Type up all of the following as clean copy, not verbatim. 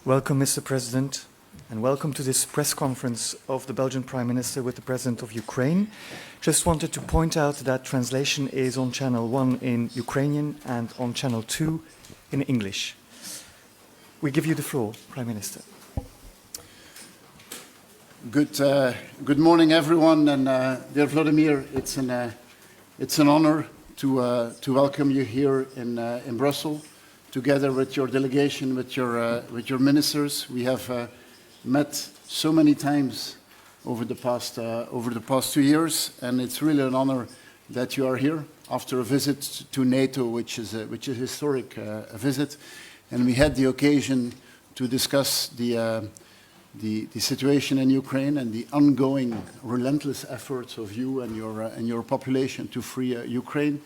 Welcome, Mr. President, and welcome to this press conference of the Belgian Prime Minister with the President of Ukraine. Just wanted to point out that translation is on channel 1 in Ukrainian and on channel 2 in English. We give you the floor, Prime Minister. Good morning, everyone, and dear Vladimir, it's an honor to welcome you here in Brussels, together with your delegation, with your ministers. We have met so many times over the past 2 years, and it's really an honor that you are here after a visit to NATO, which is a historic visit, and we had the occasion to discuss the situation in Ukraine and the ongoing relentless efforts of you and your population to free Ukraine,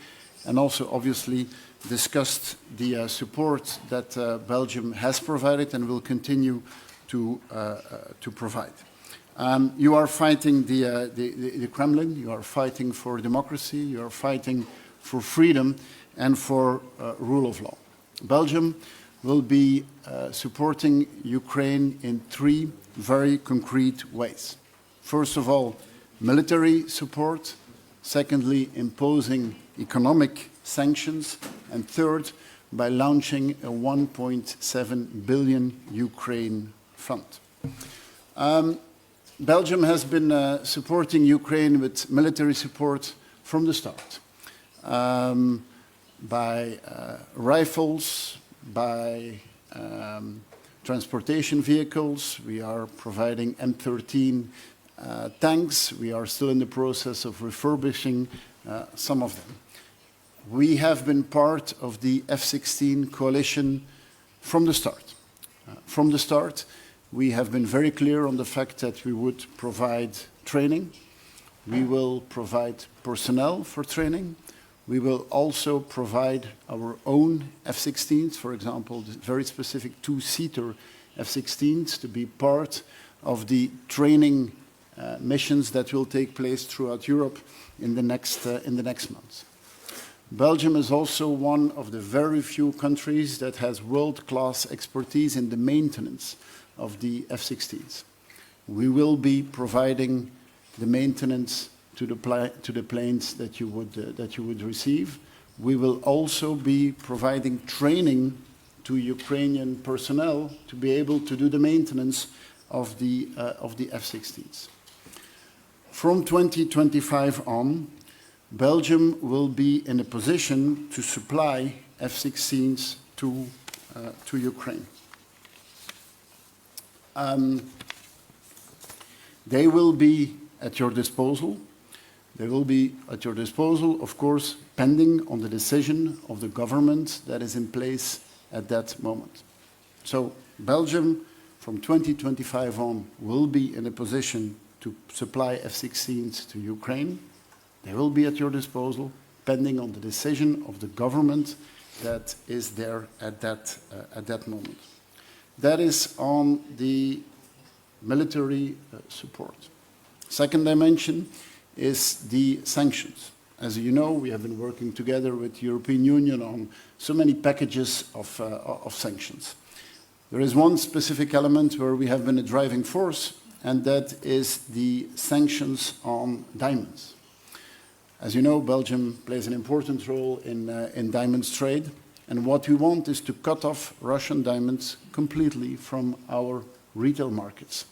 and also obviously discussed the support that Belgium has provided and will continue to provide. You are fighting the Kremlin, you are fighting for democracy, you are fighting for freedom and for rule of law. Belgium will be supporting Ukraine in 3 very concrete ways. First of all, military support. Secondly, imposing economic sanctions. And third, by launching a 1.7 billion Ukraine fund. Belgium has been supporting Ukraine with military support from the start. By rifles, by transportation vehicles. We are providing M13 tanks. We are still in the process of refurbishing some of them. We have been part of the F-16 coalition from the start. From the start, we have been very clear on the fact that we would provide training. We will provide personnel for training. We will also provide our own F-16s, for example, the very specific 2-seater F-16s to be part of the training missions that will take place throughout Europe in the next months. Belgium is also one of the very few countries that has world-class expertise in the maintenance of the F-16s. We will be providing the maintenance to the planes that you would receive. We will also be providing training to Ukrainian personnel to be able to do the maintenance of the F-16s. From 2025 on, Belgium will be in a position to supply F-16s to Ukraine. They will be at your disposal. They will be at your disposal, of course, pending on the decision of the government that is in place at that moment. So Belgium, from 2025 on, will be in a position to supply F-16s to Ukraine. They will be at your disposal, pending on the decision of the government that is there at that moment. That is on the military support. Second dimension is the sanctions. As you know, we have been working together with the European Union on so many packages of sanctions. There is one specific element where we have been a driving force, and that is the sanctions on diamonds. As you know, Belgium plays an important role in diamonds trade, and what we want is to cut off Russian diamonds completely from our retail markets.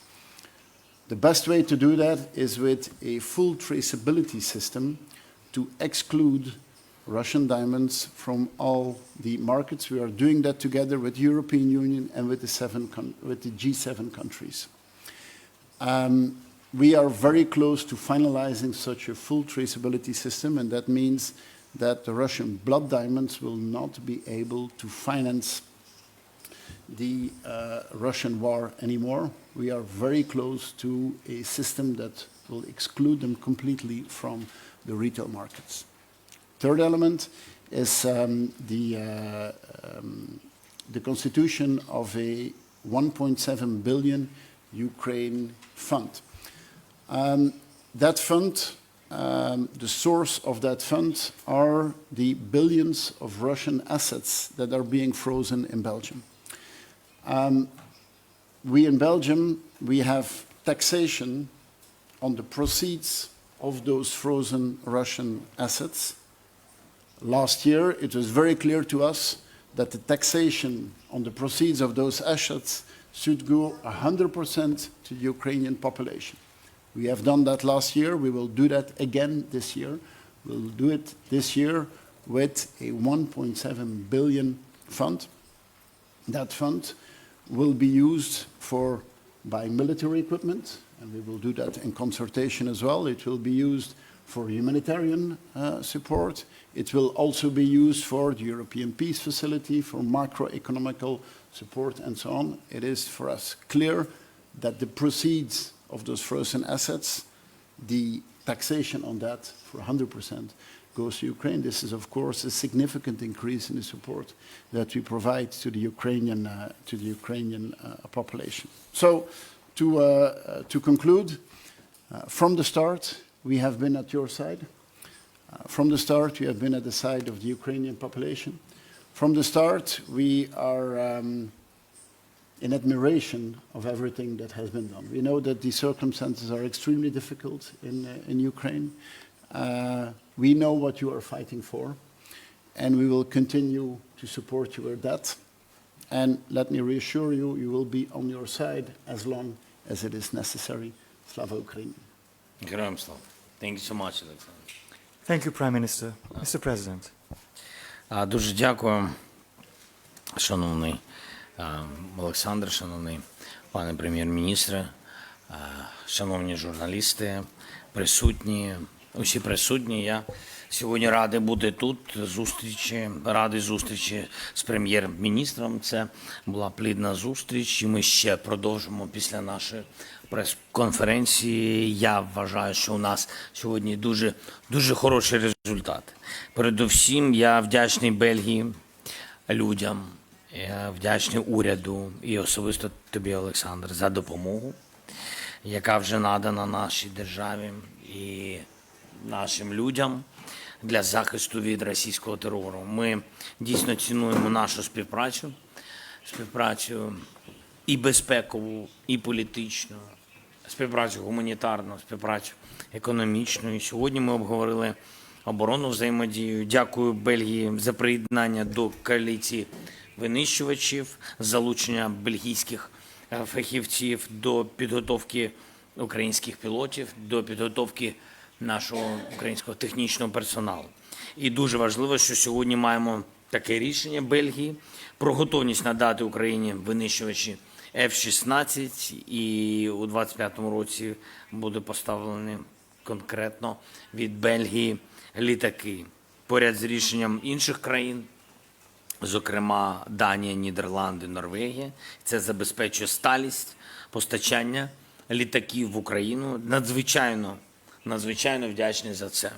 The best way to do that is with a full traceability system to exclude Russian diamonds from all the markets. We are doing that together with the European Union and with the G7 countries. We are very close to finalizing such a full traceability system, and that means that the Russian blood diamonds will not be able to finance the Russian war anymore. We are very close to a system that will exclude them completely from the retail markets. Third element is the constitution of a 1.7 billion Ukraine fund. That fund, the source of that fund are the billions of Russian assets that are being frozen in Belgium. we in Belgium, we have taxation on the proceeds of those frozen Russian assets. Last year, it was very clear to us that the taxation on the proceeds of those assets should go 100% to the Ukrainian population. We have done that last year. We will do that again this year. We'll do it this year with a 1.7 billion fund. That fund will be used for buying military equipment, and we will do that in consultation as well. It will be used for humanitarian support. It will also be used for the European Peace Facility, for macroeconomical support, and so on. It is for us clear that the proceeds of those frozen assets, the taxation on that for 100% goes to Ukraine. This is, of course, a significant increase in the support that we provide to the Ukrainian population. So, to conclude, from the start, we have been at your side. From the start, we have been at the side of the Ukrainian population. From the start, we are in admiration of everything that has been done. We know that the circumstances are extremely difficult in Ukraine. We know what you are fighting for, and we will continue to support you with that. And let me reassure you, we will be on your side as long as it is necessary. Slava Ukraini. Героям слава. Thank you so much, Alexander. Thank you, Prime Minister. Mr. President. Дуже дякую, шановний Олександр, шановний пане прем'єр-міністре, шановні журналісти, присутні, усі присутні. Я сьогодні радий бути тут, радий зустрічі з прем'єр-міністром. Це була плідна зустріч, і ми ще продовжимо після нашої прес-конференції. Я вважаю, що у нас сьогодні дуже хороші результати. Передусім, я вдячний Бельгії, людям, я вдячний уряду і особисто тобі, Олександр, за допомогу, яка вже надана нашій державі і нашим людям для захисту від російського терору. Ми дійсно цінуємо нашу співпрацю і безпекову, і політичну, співпрацю гуманітарну, співпрацю економічну. І сьогодні ми обговорили оборонну взаємодію. Дякую Бельгії за приєднання до коаліції винищувачів, залучення бельгійських фахівців до підготовки українських пілотів, до підготовки нашого українського технічного персоналу. І дуже важливо, що сьогодні маємо таке рішення Бельгії про готовність надати Україні винищувачі F-16, і у 2025 році буде поставлені конкретно від Бельгії літаки. Поряд з рішенням інших країн, зокрема Данія, Нідерланди, Норвегія, це забезпечує сталість постачання літаків в Україну. Надзвичайно вдячний за це.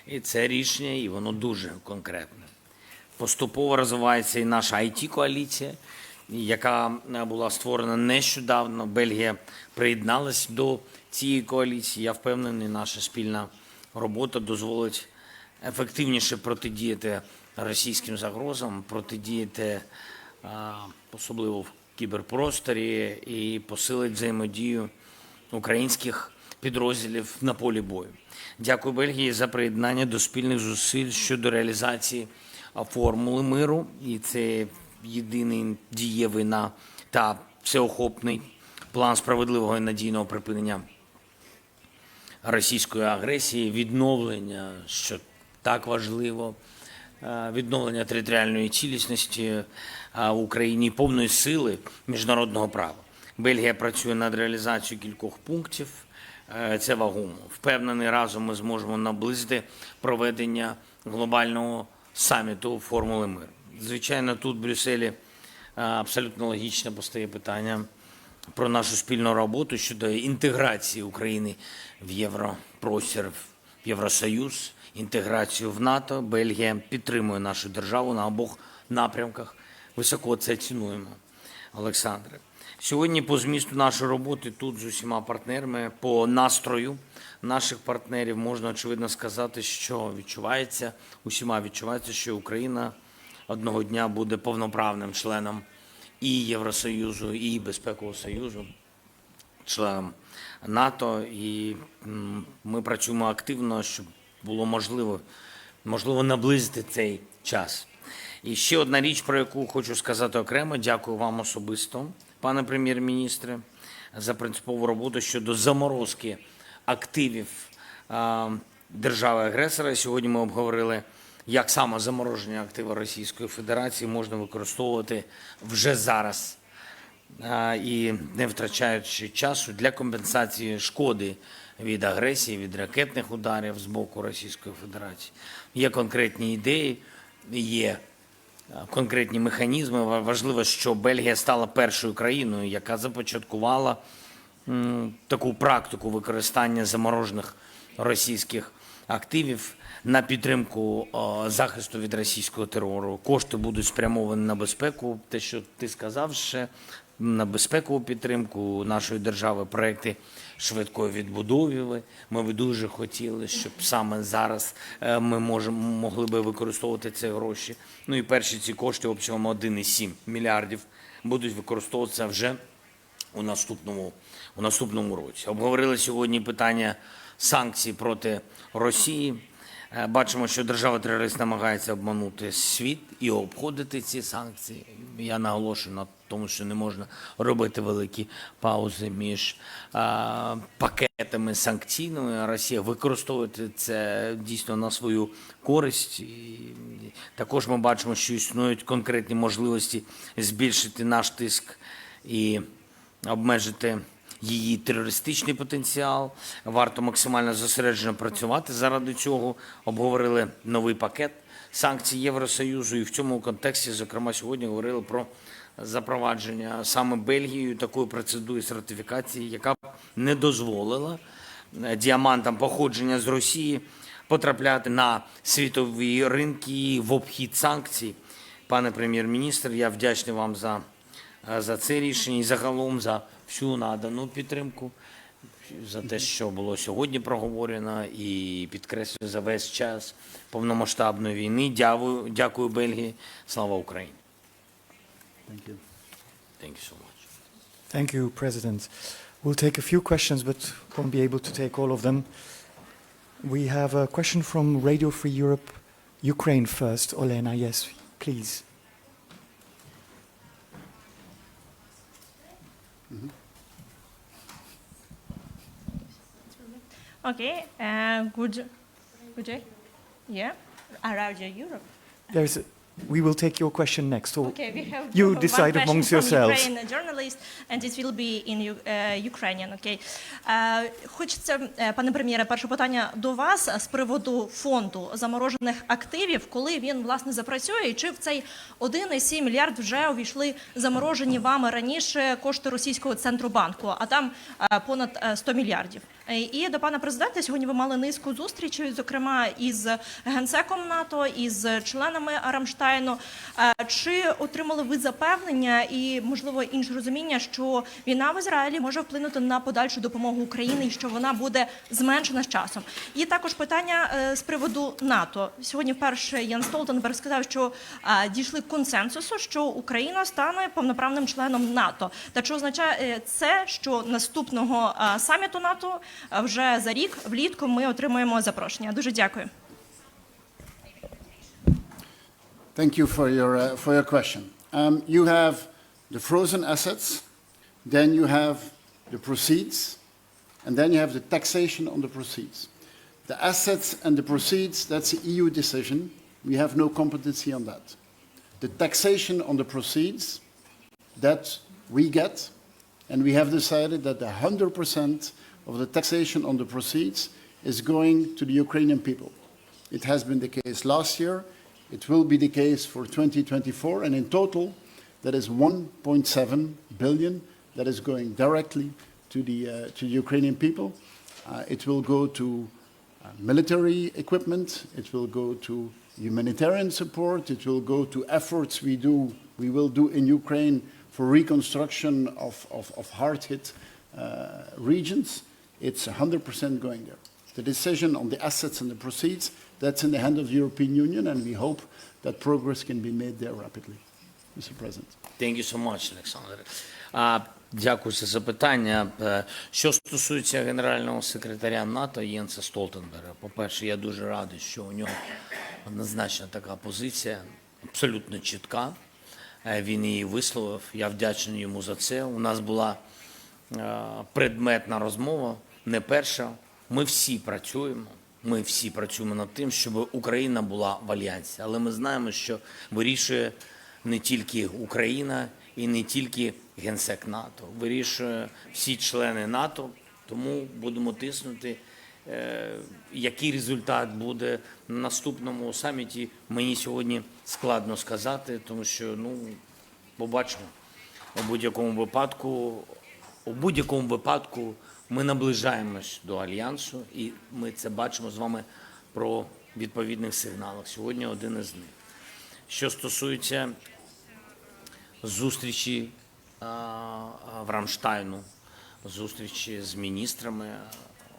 І це рішення, і воно дуже конкретне. Поступово розвивається і наша IT-коаліція, яка була створена нещодавно. Бельгія приєдналась до цієї коаліції. Я впевнений, наша спільна робота дозволить ефективніше протидіяти російським загрозам, протидіяти особливо в кіберпросторі і посилить взаємодію українських підрозділів на полі бою. Дякую Бельгії за приєднання до спільних зусиль щодо реалізації формули миру. І це єдиний дієвий та всеохопний план справедливого і надійного припинення російської агресії, відновлення, що так важливо, відновлення територіальної цілісності в Україні і повної сили міжнародного права. Бельгія працює над реалізацією кількох пунктів. Це вагомо. Впевнений, разом ми зможемо наблизити проведення глобального саміту формули миру. Звичайно, тут, в Брюсселі, абсолютно логічно постає питання про нашу спільну роботу щодо інтеграції України в Європростір, в Євросоюз, інтеграцію в НАТО. Бельгія підтримує нашу державу на обох напрямках. Високо це цінуємо, Олександре. Сьогодні по змісту нашої роботи тут з усіма партнерами, по настрою наших партнерів можна очевидно сказати, що усіма відчувається, що Україна одного дня буде повноправним членом і Євросоюзу, і Безпекового Союзу, членом НАТО. І ми працюємо активно, щоб було можливо наблизити цей час. І ще одна річ, про яку хочу сказати окремо. Дякую вам особисто, пане прем'єр-міністре, за принципову роботу щодо заморозки активів держави-агресора. Сьогодні ми обговорили, як саме замороження активів Російської Федерації можна використовувати вже зараз і не втрачаючи часу для компенсації шкоди від агресії, від ракетних ударів з боку Російської Федерації. Є конкретні ідеї, є конкретні механізми. Важливо, що Бельгія стала першою країною, яка започаткувала таку практику використання заморожених російських активів на підтримку захисту від російського терору. Кошти будуть спрямовані на безпеку, те, що ти сказав, ще на безпекову підтримку нашої держави, проекти швидкої відбудови. Ми б дуже хотіли, щоб саме зараз ми могли би використовувати ці гроші. Ну і перші ці кошти обсягом 1,7 мільярдів будуть використовуватися вже у наступному році. Обговорили сьогодні питання санкцій проти Росії. Бачимо, що держава-терорист намагається обманути світ і обходити ці санкції. Я наголошую на тому, що не можна робити великі паузи між пакетами санкційними. Росія використовує це дійсно на свою користь. І також ми бачимо, що існують конкретні можливості збільшити наш тиск і обмежити її терористичний потенціал. Варто максимально зосереджено працювати заради цього. Обговорили новий пакет санкцій Євросоюзу. І в цьому контексті, зокрема, сьогодні говорили про запровадження саме Бельгією такої процедури з ратифікації, яка б не дозволила діамантам походження з Росії потрапляти на світові ринки в обхід санкцій. Пане прем'єр-міністр, я вдячний вам за це рішення і загалом за всю надану підтримку, за те, що було сьогодні проговорено і підкреслюю за весь час повномасштабної війни. Дякую Бельгії. Слава Україні. Thank you. Thank you so much. Thank you, President. We'll take a few questions, but won't be able to take all of them. We have a question from Radio Free Europe, Ukraine first. Olena, yes, please. Okay, good day. Yeah, Radio Europe. We will take your question next. Or Okay, we have you one decide question amongst from yourselves. Ukraine journalist, and it will be in Ukrainian. Okay. Хочеться, пане прем'єре, перше питання до вас з приводу фонду заморожених активів, коли він, власне, запрацює, і чи в цей 1,7 мільярд вже увійшли заморожені вами раніше кошти російського центробанку, а там понад 100 мільярдів. І до пана президента, сьогодні ви мали низку зустрічей, зокрема із генсеком НАТО, із членами Рамштайну. Чи отримали ви запевнення і, можливо, інше розуміння, що війна в Ізраїлі може вплинути на подальшу допомогу Україні і що вона буде зменшена з часом? І також питання з приводу НАТО. Сьогодні вперше Ян Столтенберг сказав, що дійшли консенсусу, що Україна стане повноправним членом НАТО. Та чи означає це, що наступного саміту НАТО вже за рік, влітку, ми отримаємо запрошення? Дуже дякую. Thank you for your question. You have the frozen assets, then you have the proceeds, and then you have the taxation on the proceeds. The assets and the proceeds, that's the EU decision. We have no competency on that. The taxation on the proceeds, that we get, and we have decided that 100% of the taxation on the proceeds is going to the Ukrainian people. It has been the case last year. It will be the case for 2024, and in total, that is 1.7 billion that is going directly to the Ukrainian people. It will go to military equipment. It will go to humanitarian support. It will go to efforts we will do in Ukraine for reconstruction of hard-hit regions. It's 100% going there. The decision on the assets and the proceeds, that's in the hand of the European Union, and we hope that progress can be made there rapidly. Mr. President. Thank you so much, Олександр. Дякую за запитання. Що стосується генерального секретаря НАТО Єнса Столтенберга, по-перше, я дуже радий, що у нього однозначно така позиція, абсолютно чітка. Він її висловив, я вдячний йому за це. У нас була предметна розмова, не перша. Ми всі працюємо над тим, щоб Україна була в альянсі. Але ми знаємо, що вирішує не тільки Україна і не тільки Генсек НАТО. Вирішує всі члени НАТО, тому будемо тиснути. Який результат буде на наступному саміті, мені сьогодні складно сказати, тому що, побачимо. У будь-якому випадку ми наближаємось до Альянсу, і ми це бачимо з вами про відповідних сигналах. Сьогодні один із них. Що стосується зустрічі в Рамштайну, зустрічі з міністрами,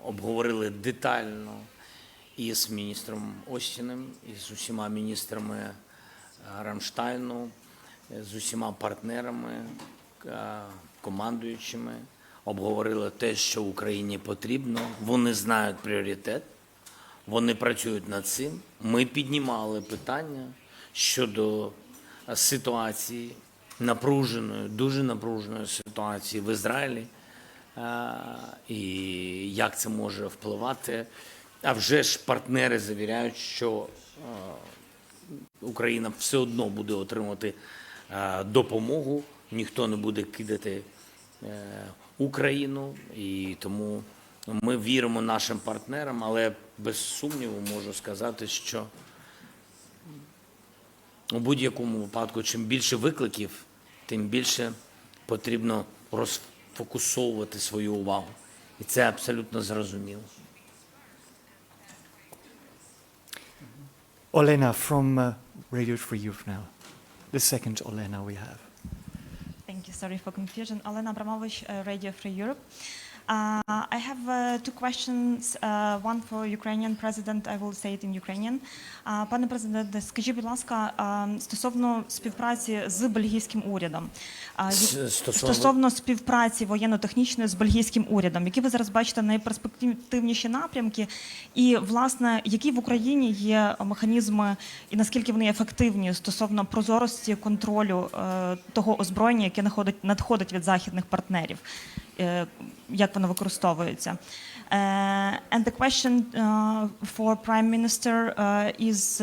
обговорили детально і з міністром Остіним, і з усіма міністрами Рамштайну, з усіма партнерами, командуючими, обговорили те, що Україні потрібно. Вони знають пріоритет, вони працюють над цим. Ми піднімали питання щодо ситуації, напруженої, дуже напруженої ситуації в Ізраїлі, і як це може впливати. А вже ж партнери завіряють, що Україна все одно буде отримувати допомогу, ніхто не буде кидати Україну, і тому ми віримо нашим партнерам, але без сумніву можу сказати, що у будь-якому випадку, чим більше викликів, тим більше потрібно розфокусовувати свою увагу. І це абсолютно зрозуміло. Olena from Radio Free Europe now. The second Olena we have. Thank you. Sorry for confusion. Olena Abramovich, Radio Free Europe. I have two questions. One for Ukrainian president. I will say it in Ukrainian. Пане президенте, скажіть, будь ласка, стосовно співпраці з бельгійським урядом. Стосовно співпраці воєнно-технічної з бельгійським урядом, які ви зараз бачите найперспективніші напрямки, і, власне, які в Україні є механізми і наскільки вони ефективні стосовно прозорості контролю того озброєння, яке надходить від західних партнерів, як воно використовується. And the question for Prime Minister is,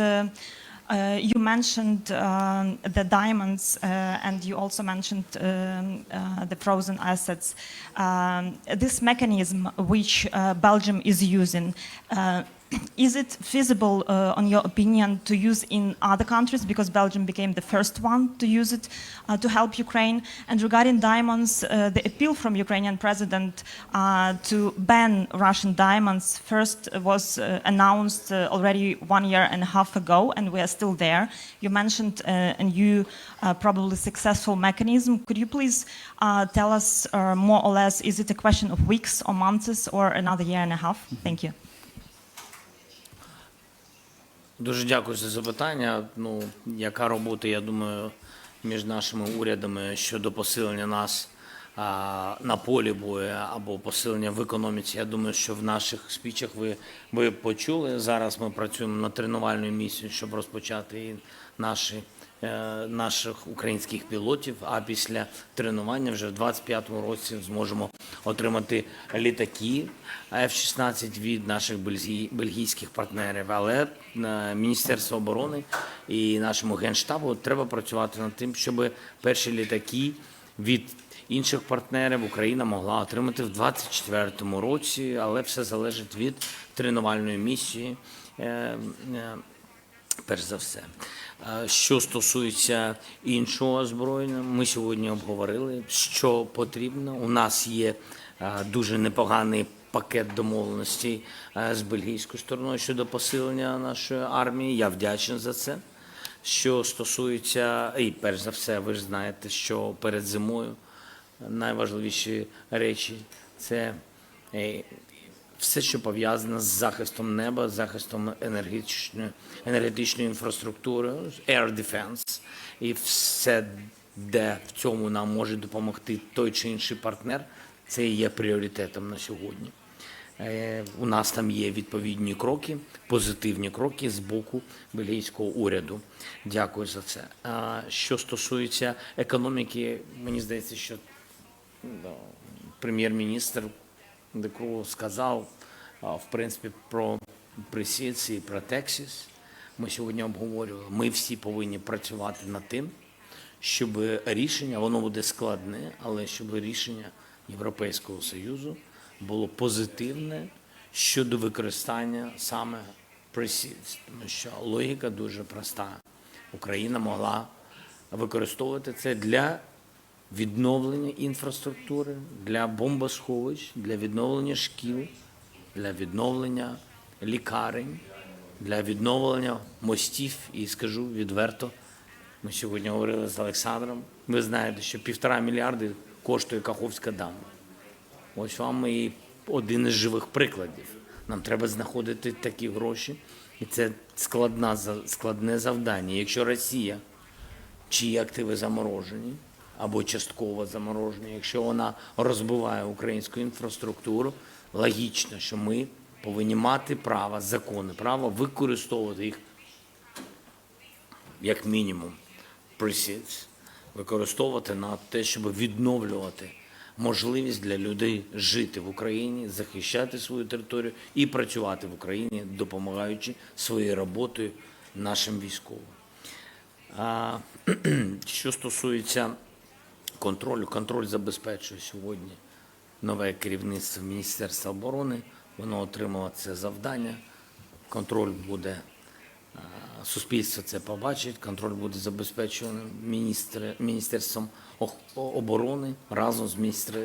you mentioned the diamonds and you also mentioned the frozen assets. This mechanism which Belgium is using, is it feasible, on your opinion, to use in other countries, because Belgium became the first one to use it to help Ukraine? And regarding diamonds, the appeal from Ukrainian president to ban Russian diamonds first was announced already 1.5 years ago, and we are still there. You mentioned a new, probably successful mechanism. Could you please tell us more or less, is it a question of weeks or months or another 1.5 years? Thank you. Дуже дякую за запитання. Яка робота, я думаю, між нашими урядами щодо посилення нас на полі бою або посилення в економіці. Я думаю, що в наших спічах ви почули. Зараз ми працюємо над тренувальною місією, щоб розпочати і наших українських пілотів, а після тренування вже в 25-му році зможемо отримати літаки F-16 від наших бельгійських партнерів. Але Міністерство оборони і нашому Генштабу треба працювати над тим, щоб перші літаки від інших партнерів Україна могла отримати в 24-му році, але все залежить від тренувальної місії, перш за все. Що стосується іншого озброєння, ми сьогодні обговорили, що потрібно. У нас є дуже непоганий пакет домовленостей з бельгійською стороною щодо посилення нашої армії. Я вдячний за це. Що стосується, і перш за все, ви ж знаєте, що перед зимою найважливіші речі – це все, що пов'язане з захистом неба, захистом енергетичної інфраструктури, air defense, і все, де в цьому нам може допомогти той чи інший партнер, це і є пріоритетом на сьогодні. У нас там є відповідні кроки, позитивні кроки з боку бельгійського уряду. Дякую за це. Що стосується економіки, мені здається, що прем'єр-міністр Croo сказав, в принципі, про Пресіц і про Тексіс. Ми сьогодні обговорювали. Ми всі повинні працювати над тим, щоб рішення, воно буде складне, але щоб рішення Європейського Союзу було позитивне щодо використання саме Пресіц. Тому що логіка дуже проста. Україна могла використовувати це для відновлення інфраструктури, для бомбосховищ, для відновлення шкіл, для відновлення лікарень, для відновлення мостів. І скажу відверто, ми сьогодні говорили з Олександром, ви знаєте, що 1,5 мільярди коштує Каховська дамба. Ось вам і один із живих прикладів. Нам треба знаходити такі гроші, і це складне завдання. Якщо Росія, чиї активи заморожені, або частково заморожені, якщо вона розбиває українську інфраструктуру, логічно, що ми повинні мати право, законне право використовувати їх, як мінімум, Precious, використовувати на те, щоб відновлювати можливість для людей жити в Україні, захищати свою територію і працювати в Україні, допомагаючи своєю роботою нашим військовим. Що стосується контролю, контроль забезпечує сьогодні нове керівництво Міністерства оборони. Воно отримало це завдання. Контроль буде, суспільство це побачить, контроль буде забезпечений Міністерством оборони разом з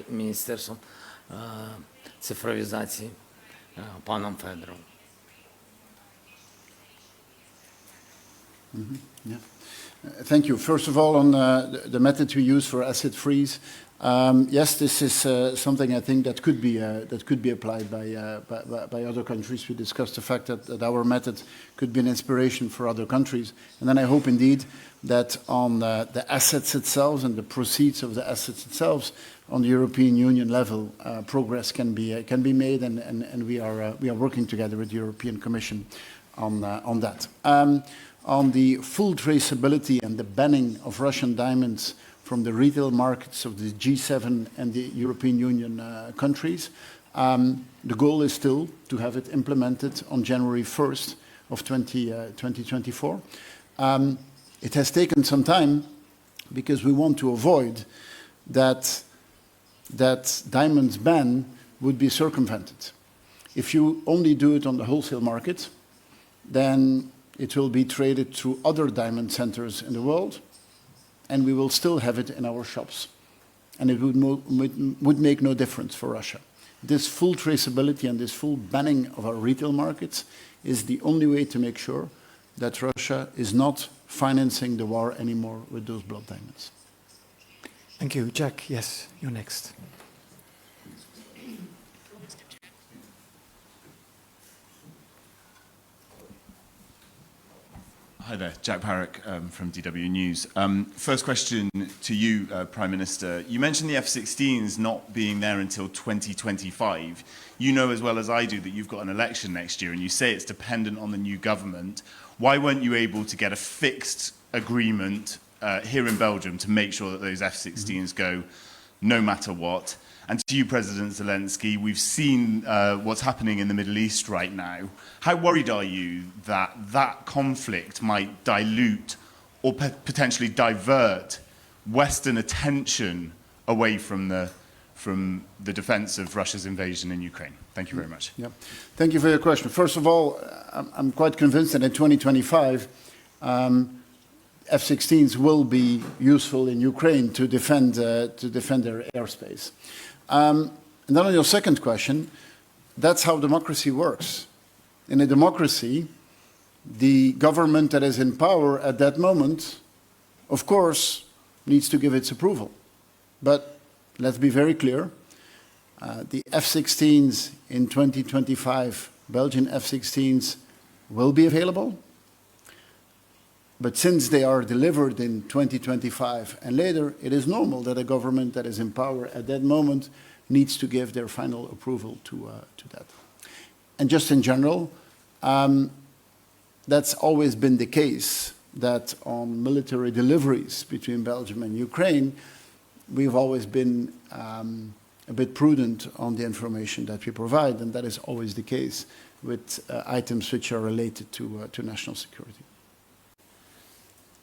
Міністерством цифровізації паном Федором. Yeah. Thank you. First of all, on the method we use for asset freeze, yes, this is something I think that could be applied by other countries. We discussed the fact that our method could be an inspiration for other countries, and then I hope indeed that on the assets itself and the proceeds of the assets itself, on the European Union level, progress can be made, and we are working together with the European Commission on that. On the full traceability and the banning of Russian diamonds from the retail markets of the G7 and the European Union countries, the goal is still to have it implemented on January 1st of 2024. It has taken some time because we want to avoid that diamonds ban would be circumvented. If you only do it on the wholesale market, then it will be traded through other diamond centers in the world, and we will still have it in our shops. And it would make no difference for Russia. This full traceability and this full banning of our retail markets is the only way to make sure that Russia is not financing the war anymore with those blood diamonds. Thank you. Jack, yes, you're next. Hi there, Jack Parrock from DW News. First question to you, Prime Minister. You mentioned the F-16s not being there until 2025. You know as well as I do that you've got an election next year and you say it's dependent on the new government. Why weren't you able to get a fixed agreement here in Belgium to make sure that those F-16s go no matter what? And to you, President Zelensky, we've seen what's happening in the Middle East right now. How worried are you that that conflict might dilute or potentially divert Western attention away from the defense of Russia's invasion in Ukraine? Thank you very much. Yeah. Thank you for your question. First of all, I'm quite convinced that in 2025, F-16s will be useful in Ukraine to defend their airspace. And then on your second question, that's how democracy works. In a democracy, the government that is in power at that moment, of course, needs to give its approval. But let's be very clear, The F-16s in 2025, Belgian F-16s will be available. But since they are delivered in 2025 and later, it is normal that a government that is in power at that moment needs to give their final approval to that. And just in general, that's always been the case, that on military deliveries between Belgium and Ukraine, we've always been a bit prudent on the information that we provide, and that is always the case with items which are related to national security.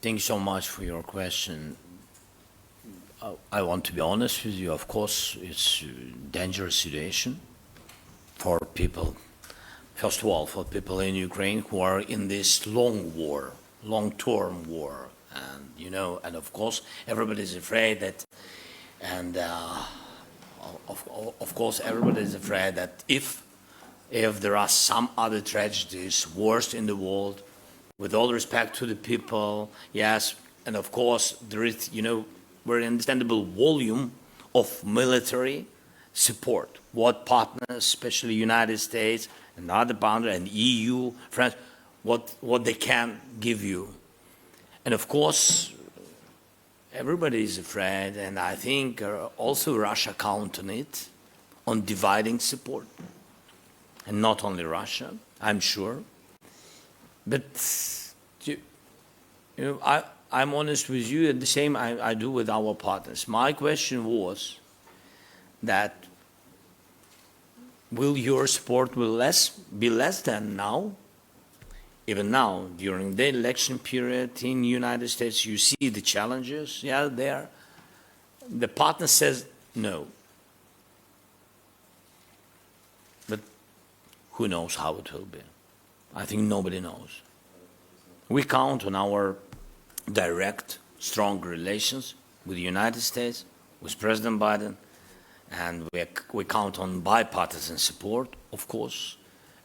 Thank you so much for your question. I want to be honest with you. Of course, it's a dangerous situation for people. First of all, for people in Ukraine who are in this long war, long-term war, and and of course, everybody is afraid that, and of course, everybody is afraid that if there are some other tragedies worst in the world, with all respect to the people, yes, and of course there is, very understandable volume of military support. What partners, especially United States and other partners and EU, France, what they can give you. And of course, everybody is afraid, and I think also Russia count on it, on dividing support. And not only Russia, I'm sure. But I'm honest with you, and the same I do with our partners. My question was that will your support be less than now? Even now, during the election period in the United States, you see the challenges, there. The partner says no. But who knows how it will be? I think nobody knows. We count on our direct, strong relations with the United States, with President Biden, and we count on bipartisan support, of course.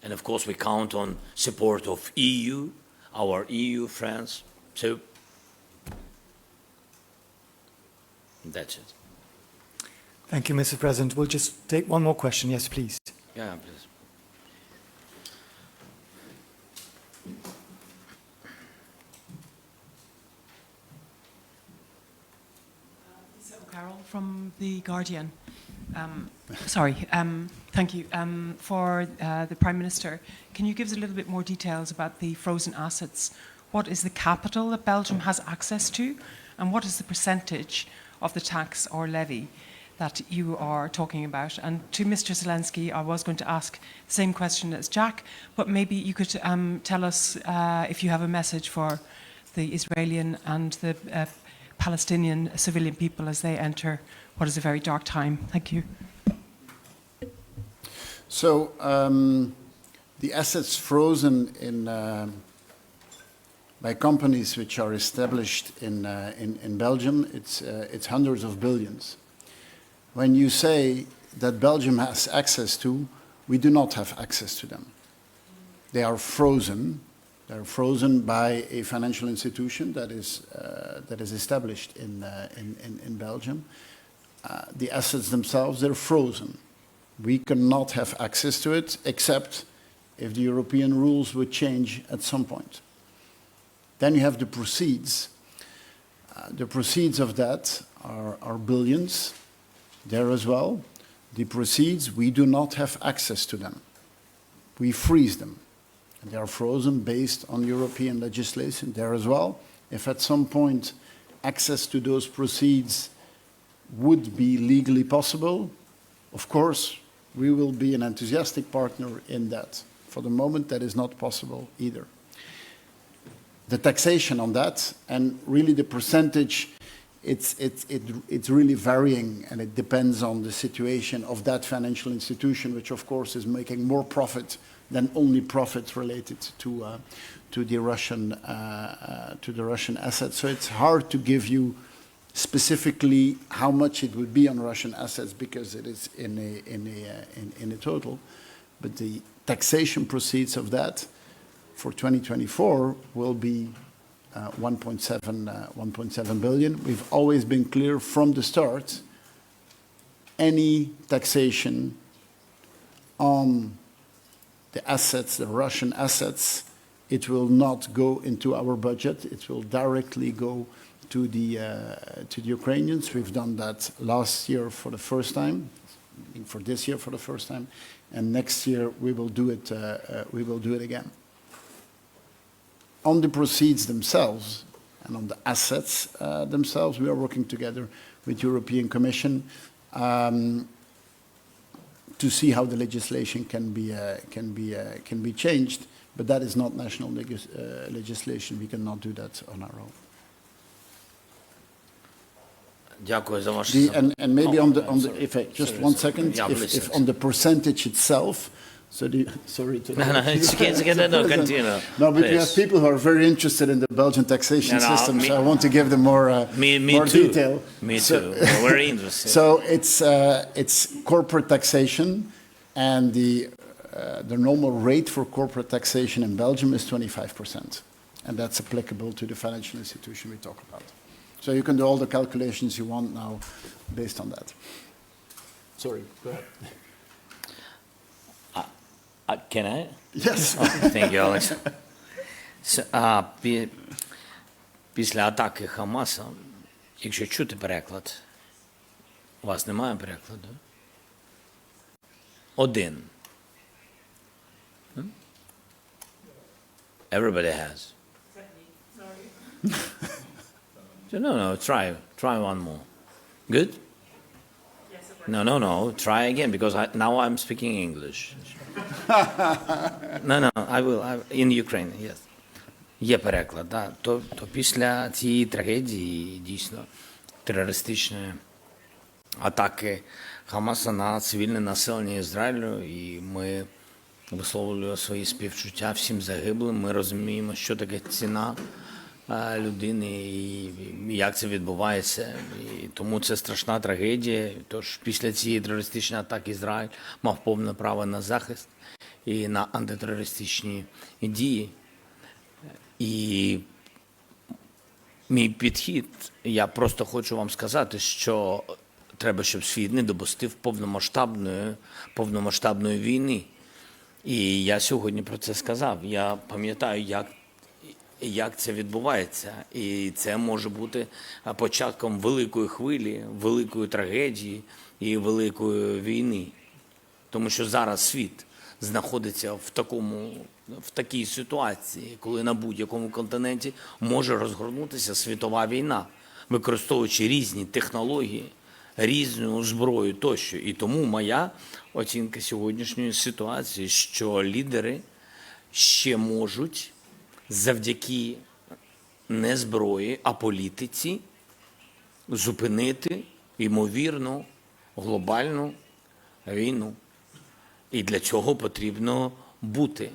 And of course, we count on support of EU, our EU friends. So that's it. Thank you, Mr. President. We'll just take one more question. Yes, please. Yeah, please. Carol from The Guardian. Thank you. For the Prime Minister, can you give us a little bit more details about the frozen assets? What is the capital that Belgium has access to, and what is the percentage of the tax or levy that you are talking about? And to Mr. Zelensky, I was going to ask the same question as Jack, but maybe you could tell us if you have a message for the Israeli and the Palestinian civilian people as they enter what is a very dark time. Thank you. So the assets frozen by companies which are established in Belgium, it's hundreds of billions. When you say that Belgium has access to, we do not have access to them. They are frozen. They're frozen by a financial institution that is established in Belgium. The assets themselves, they're frozen. We cannot have access to it except if the European rules would change at some point. Then you have the proceeds. The proceeds of that are billions there as well. The proceeds, we do not have access to them. We freeze them. They are frozen based on European legislation there as well. If at some point access to those proceeds would be legally possible, of course, we will be an enthusiastic partner in that. For the moment, that is not possible either. The taxation on that, and really the percentage, it's really varying, and it depends on the situation of that financial institution, which of course is making more profit than only profits related to the Russian assets. So it's hard to give you specifically how much it would be on Russian assets because it is in a total. But the taxation proceeds of that for 2024 will be 1.7 billion. We've always been clear from the start any taxation on the assets, the Russian assets. It will not go into our budget. It will directly go to the Ukrainians. We've done that last year for the first time, for this year for the first time, and next year we will do it. We will do it again. On the proceeds themselves and on the assets themselves, we are working together with European Commission to see how the legislation can be changed. But that is not national legislation. We cannot do that on our own. Дякую за ваше And maybe on the sorry. if I just Sorry, one sorry. second, Yeah, please, if yes. on the percentage itself. So sorry to. No, it's okay, no, continue. No, but we Please. have people who are very interested in the Belgian taxation No, no, system, me- so I want to give them more more too. detail. Me So- too. We're very interested. So it's corporate taxation, and the normal rate for corporate taxation in Belgium is 25%, and that's applicable to the financial institution we talk about. So you can do all the calculations you want now based on that. Sorry, go ahead. Can I? Yes. Thank you, Alex. Після атаки Хамаса, якщо чути переклад, у вас немає перекладу? Один. Everybody has. No, try one more. Good? No, try again, because now I'm speaking English. No, I will. In Ukraine, yes. Є переклад, да. То після цієї трагедії, дійсно, терористичної атаки Хамаса на цивільне населення Ізраїлю, і ми висловлюємо свої співчуття всім загиблим. Ми розуміємо, що таке ціна людини і як це відбувається. І тому це страшна трагедія. Тож після цієї терористичної атаки Ізраїль мав повне право на захист і на антитерористичні дії. І мій підхід, я просто хочу вам сказати, що треба, щоб світ не допустив повномасштабної війни. І я сьогодні про це сказав. Я пам'ятаю, як це відбувається. І це може бути початком великої хвилі, великої трагедії і великої війни. Тому що зараз світ знаходиться в такій ситуації, коли на будь-якому континенті може розгорнутися світова війна, використовуючи різні технології, різну зброю тощо. І тому моя оцінка сьогоднішньої ситуації, що лідери ще можуть завдяки не зброї, а політиці зупинити ймовірну глобальну війну. І для цього потрібно бути.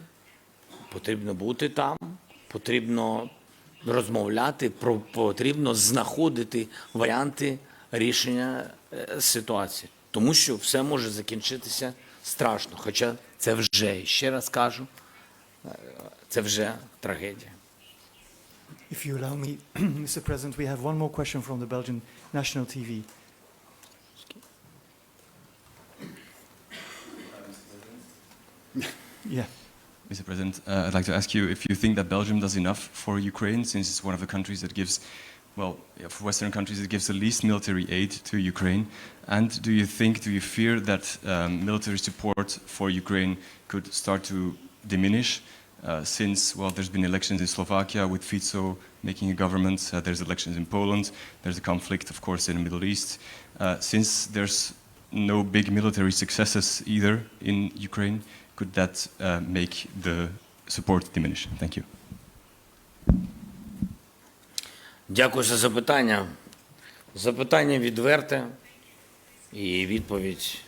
Потрібно бути там, потрібно розмовляти, потрібно знаходити варіанти рішення ситуації. Тому що все може закінчитися страшно, хоча це вже, ще раз кажу, це вже трагедія. If you allow me, Mr. President, we have one more question from the Belgian national TV. Yeah. Mr. President, I'd like to ask you if you think that Belgium does enough for Ukraine, since it's one of the countries that gives, for Western countries, it gives the least military aid to Ukraine. And do you fear that military support for Ukraine could start to diminish since, there's been elections in Slovakia with Fico making a government, there's elections in Poland, there's a conflict, of course, in the Middle East. Since there's no big military successes either in Ukraine, could that make the support diminish? Thank you. Дякую за запитання. Запитання відверте і відповідь.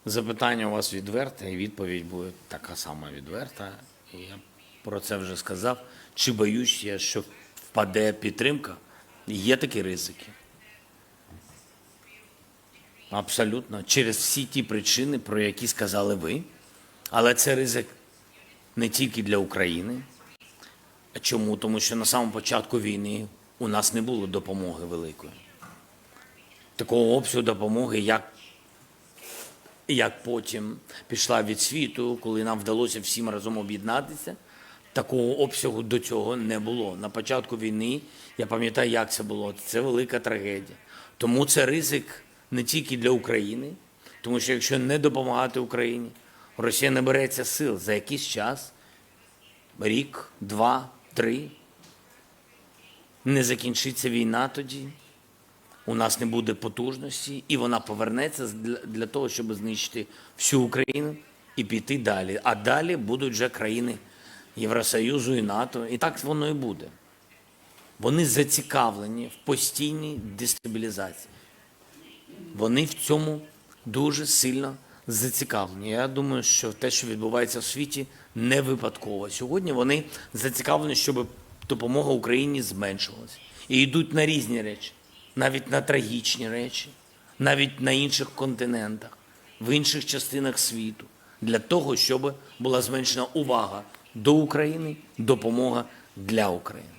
Запитання у вас відверте і відповідь буде така сама відверта. І я про це вже сказав. Чи боюсь я, що впаде підтримка? Є такі ризики. Абсолютно. Через всі ті причини, про які сказали ви. Але це ризик не тільки для України. Чому? Тому що на самому початку війни у нас не було допомоги великої. такого обсягу допомоги, як потім пішла від світу, коли нам вдалося всім разом об'єднатися, такого обсягу до цього не було. На початку війни, я пам'ятаю, як це було, це велика трагедія. Тому це ризик не тільки для України, тому що якщо не допомагати Україні, Росія набереться сил за якийсь час, рік, 2, 3, не закінчиться війна тоді, у нас не буде потужності, і вона повернеться для того, щоб знищити всю Україну і піти далі. А далі будуть вже країни Євросоюзу і НАТО. І так воно і буде. Вони зацікавлені в постійній дестабілізації. Вони в цьому дуже сильно зацікавлені. Я думаю, що те, що відбувається в світі, не випадково. Сьогодні вони зацікавлені, щоб допомога Україні зменшувалася. І йдуть на різні речі, навіть на трагічні речі, навіть на інших континентах, в інших частинах світу, для того, щоб була зменшена увага до України, допомога для України.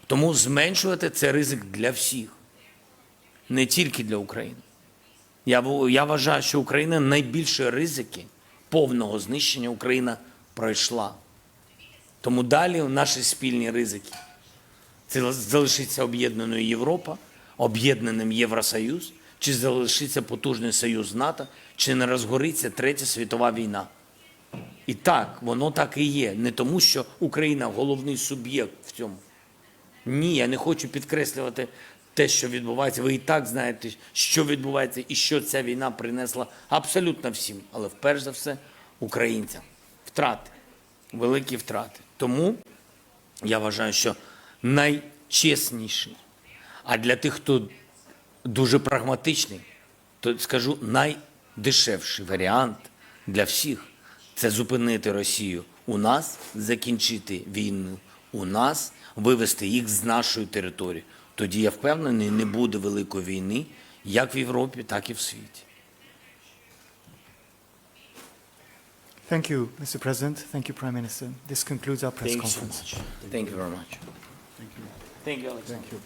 Тому зменшувати це ризик для всіх, не тільки для України. Я вважаю, що Україна найбільші ризики повного знищення Україна пройшла. Тому далі наші спільні ризики – це залишиться об'єднаною Європа, об'єднаним Євросоюз, чи залишиться потужний союз НАТО, чи не розгориться Третя світова війна. І так, воно так і є. Не тому, що Україна – головний суб'єкт в цьому. Ні, я не хочу підкреслювати те, що відбувається. Ви і так знаєте, що відбувається і що ця війна принесла абсолютно всім. Але вперше за все українцям. Втрати, великі втрати. Тому я вважаю, що найчесніший, а для тих, хто дуже прагматичний, то скажу, найдешевший варіант для всіх – це зупинити Росію у нас, закінчити війну у нас, вивести їх з нашої території. Тоді, я впевнений, не буде великої війни як в Європі, так і в світі. Thank you, Mr. President. Thank you, Prime Minister. This concludes our press Thank you so conference. much. Thank you very much. Thank you. Thank you, Alex. Thank you.